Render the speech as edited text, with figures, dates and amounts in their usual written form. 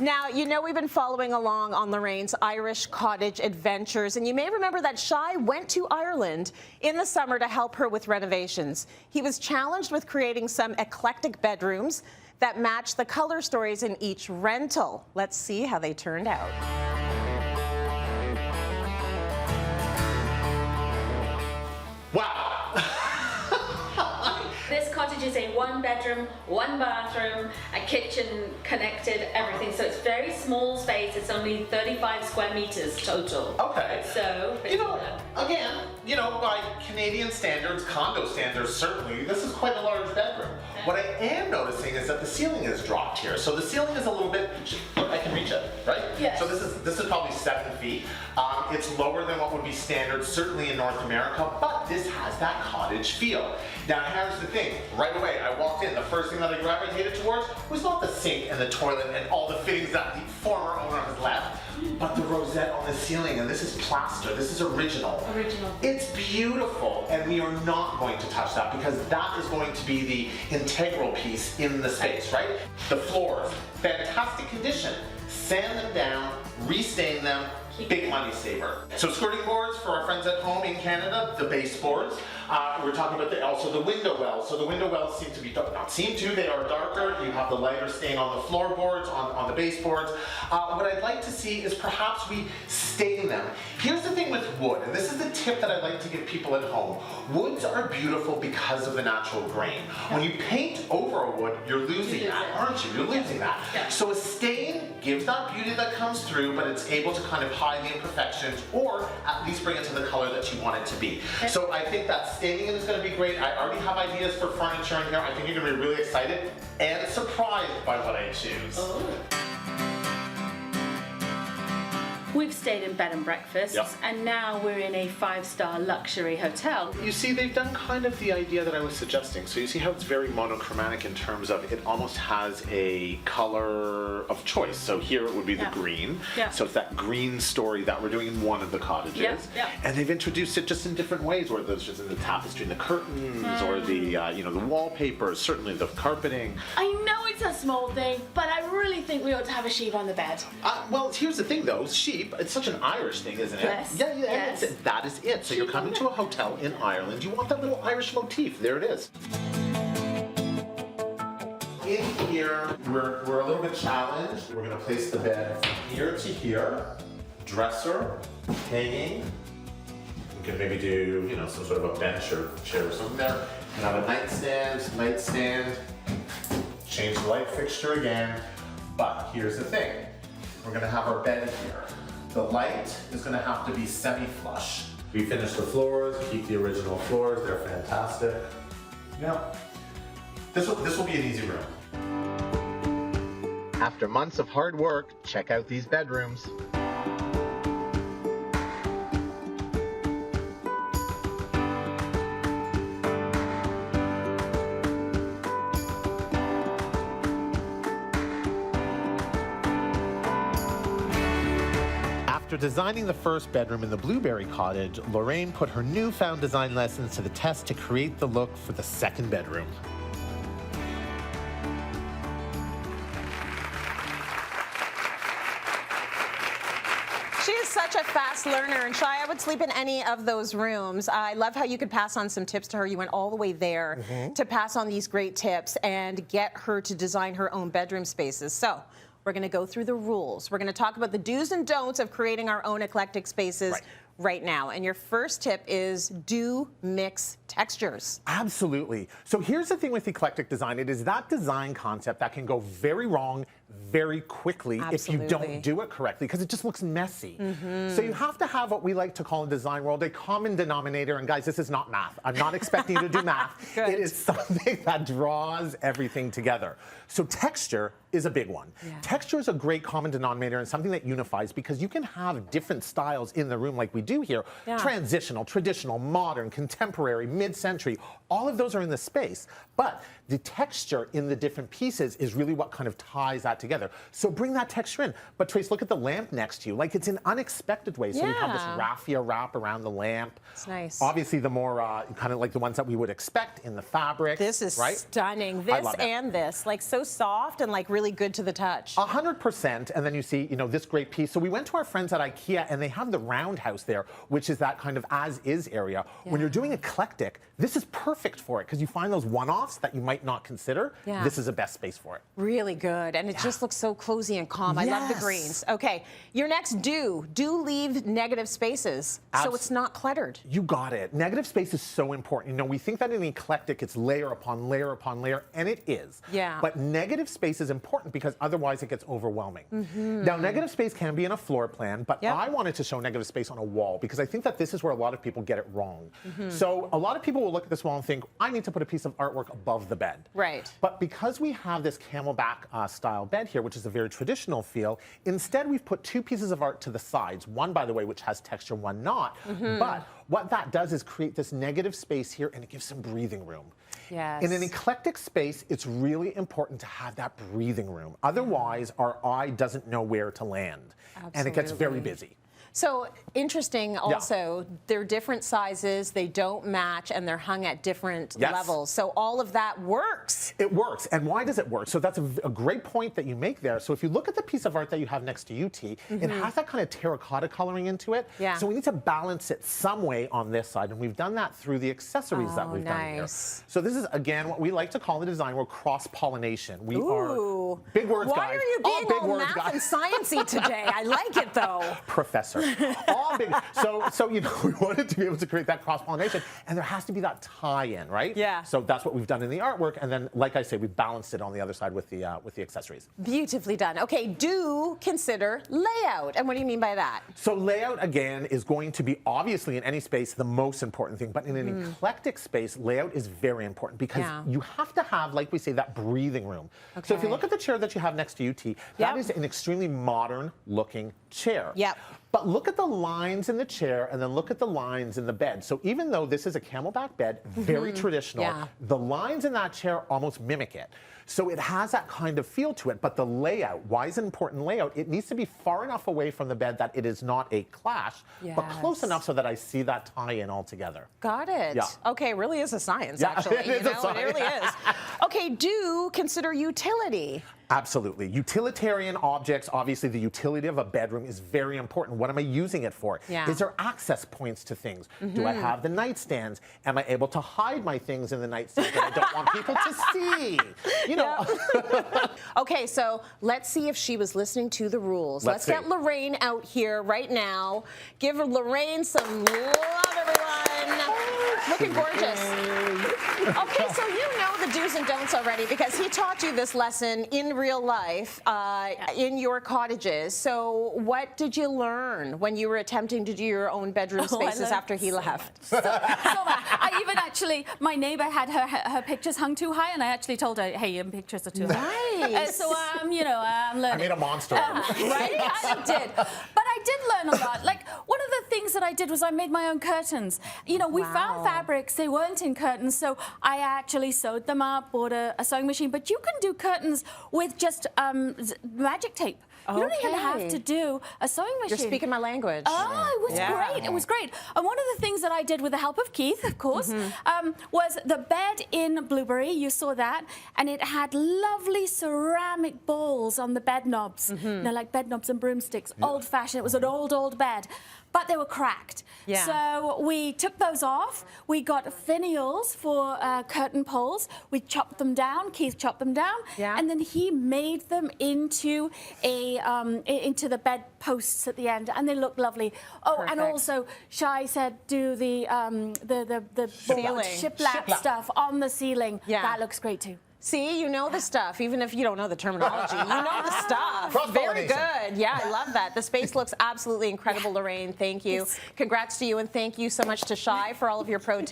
Now, you know we've been following along on Lorraine's Irish cottage adventures, and you may remember that Shai went to Ireland in the summer to help her with renovations. He was challenged with creating some eclectic bedrooms that match the color stories in each rental. Let's see how they turned out. Wow! This cottage is a 1-bedroom, 1-bathroom, a kitchen connected, everything. So it's very small space. It's only 35 square meters total. Okay. So, again, by Canadian standards, condo standards, certainly, this is quite a large bedroom. Yeah. What I am noticing is that the ceiling is dropped here. So the ceiling is a little bit, look, I can reach it, right? Yes. So this is probably 7 feet. It's lower than what would be standard, certainly in North America, but this has that cottage feel. Now, here's the thing. Right away, I walked in, the first thing that I gravitated towards was not the sink and the toilet and all the fittings that the former owner has left, but the rosette on the ceiling, and this is plaster, this is original. It's beautiful, and we are not going to touch that because that is going to be the integral piece in the space, right? The floors, fantastic condition. Sand them down, restain them, big money saver. So skirting boards for our friends at home in Canada, the baseboards. We're talking about also the window wells. So the window wells seem to be, they are darker. You have the lighter stain on the floorboards, on the baseboards. What I'd like to see is perhaps we stain them. Here's the thing with wood, and this is the tip that I'd like to give people at home. Woods are beautiful because of the natural grain. When you paint over a wood, you're losing that, aren't you? You're losing that. Yeah. So a stain gives that beauty that comes through, but it's able to kind of hide the imperfections or at least bring it to the color that you want it to be. Okay. So I think that staining is going to be great. I already have ideas for furniture in here. I think you're going to be really excited and surprised by what I choose. Oh. We've stayed in bed and breakfasts, Yep. and now we're in a 5-star luxury hotel. You see, they've done kind of the idea that I was suggesting. So you see how it's very monochromatic in terms of it almost has a color of choice. So here it would be the green. Yeah. So it's that green story that we're doing in one of the cottages. Yeah. And they've introduced it just in different ways, whether it's just in the tapestry, and the curtains, or the the wallpaper, certainly the carpeting. I know it's a small thing, but I really think we ought to have a sheep on the bed. Well, here's the thing though, sheep, it's such an Irish thing, isn't it? Yes. Yeah, Yes. that is it. So you're coming to a hotel in Ireland, you want that little Irish motif, there it is. In here, we're a little bit challenged. We're gonna place the bed from here to here, dresser, hanging. We could maybe do, some sort of a bench or chair or something there. And have a nightstand, change the light fixture again. But here's the thing. We're gonna have our bed here. The light is gonna have to be semi-flush. We finished the floors, keep the original floors, they're fantastic. Now, this will be an easy room. After months of hard work, check out these bedrooms. After designing the first bedroom in the Blueberry Cottage, Lorraine put her newfound design lessons to the test to create the look for the second bedroom. She is such a fast learner, and Shai, I would sleep in any of those rooms. I love how you could pass on some tips to her. You went all the way there to pass on these great tips and get her to design her own bedroom spaces. So we're going to go through the rules. We're going to talk about the do's and don'ts of creating our own eclectic spaces right now. And your first tip is do mix textures. Absolutely. So here's the thing with eclectic design. It is that design concept that can go very wrong very quickly if you don't do it correctly, because it just looks messy. So you have to have what we like to call in design world a common denominator. And guys, this is not math. I'm not expecting you to do math. It is something that draws everything together. So texture is a big one. Texture is a great common denominator and something that unifies, because you can have different styles in the room like we do here. Transitional, traditional, modern, contemporary, mid-century, all of those are in the space. But the texture in the different pieces is really what kind of ties that together. So bring that texture in. But Trace, look at the lamp next to you. Like, it's in unexpected ways. So we have this raffia wrap around the lamp. It's nice. Obviously, the more kind of like the ones that we would expect in the fabric. This is right? stunning. This and this, like so soft and like really good to the touch. 100%. And then you see, you know, this great piece. So we went to our friends at IKEA, and they have the roundhouse there, which is that kind of as-is area. When you're doing eclectic, this is perfect for it because you find those one-offs that you might not consider. This is the best space for it. Really good, and it just looks so cozy and calm. I love the greens. Okay, your next do leave negative spaces so it's not cluttered. You got it. Negative space is so important. You know, we think that in eclectic it's layer upon layer upon layer, and it is. Yeah. But negative space is important because otherwise it gets overwhelming. Now, negative space can be in a floor plan, but I wanted to show negative space on a wall because I think that this is where a lot of people get it wrong. So a lot of people will look at this wall and think, I need to put a piece of artwork above the bed. Right. But because we have this camelback style bed here, which is a very traditional feel, instead we've put two pieces of art to the sides. One, by the way, which has texture, one not. But what that does is create this negative space here, and it gives some breathing room. Yes. In an eclectic space, it's really important to have that breathing room. Otherwise, our eye doesn't know where to land. And it gets very busy. So interesting also, they're different sizes, they don't match, and they're hung at different levels. So all of that works. It works. And why does it work? So that's a great point that you make there. So if you look at the piece of art that you have next to you, T, it has that kind of terracotta coloring into it. So we need to balance it some way on this side. And we've done that through the accessories that we've done here. So this is, again, what we like to call in the design world cross-pollination. We are, big words, guys. Why are you being all math and sciencey today? I like it, though. Professor. All big. So you know, we wanted to be able to create that cross-pollination, and there has to be that tie-in, right? Yeah. So that's what we've done in the artwork, and then, like I say, we balanced it on the other side with the accessories. Beautifully done. Okay, do consider layout, and what do you mean by that? So layout, again, is going to be obviously in any space the most important thing, but in an eclectic space, layout is very important because you have to have, like we say, that breathing room. So if you look at the chair that you have next to you, T, that is an extremely modern-looking chair. But look at the lines in the chair and then look at the lines in the bed. So even though this is a camelback bed, very traditional, the lines in that chair almost mimic it. So it has that kind of feel to it. But the layout, why is it important layout? It needs to be far enough away from the bed that it is not a clash, but close enough so that I see that tie-in all together. Got it. Okay, it really is a science, actually. It really is. Okay, do consider utility. Absolutely. Utilitarian objects, obviously the utility of a bedroom is very important. What am I using it for? Is there access points to things? Do I have the nightstands? Am I able to hide my things in the nightstand that I don't want people to see? You know. Okay, so let's see if she was listening to the rules. Let's get Lorraine out here right now. Give Lorraine some love, everyone. Looking gorgeous. Okay, so you know the do's and don'ts already because he taught you this lesson in real life in your cottages. So what did you learn when you were attempting to do your own bedroom spaces after he left? So I even actually, my neighbor had her pictures hung too high, and I actually told her, hey, your pictures are too high. Nice. So you know, I'm learning. I made a monster. Right? I did. But I did learn a lot. Like, one of the things that I did was I made my own curtains. You know, we found fabrics, they weren't in curtains, so I actually sewed them up, bought a sewing machine. But you can do curtains with just magic tape. You don't even have to do a sewing machine. You're speaking my language. Oh, it was great. It was great. And one of the things that I did with the help of Keith, of course, was the bed in Blueberry. You saw that. And it had lovely ceramic bowls on the bed knobs. They're like bed knobs and broomsticks. Old-fashioned. It was an old bed. But they were cracked. So we took those off. We got finials for curtain poles. We chopped them down. Keith chopped them down. And then he made them into into the bed posts at the end, and they look lovely. Oh, and also Shai said do the ceiling shiplap stuff on the ceiling. That looks great too. See, you know the stuff, even if you don't know the terminology. You know the stuff. Very good. Yeah, I love that. The space looks absolutely incredible, Lorraine. Thank you. Congrats to you, and thank you so much to Shai for all of your pro tips.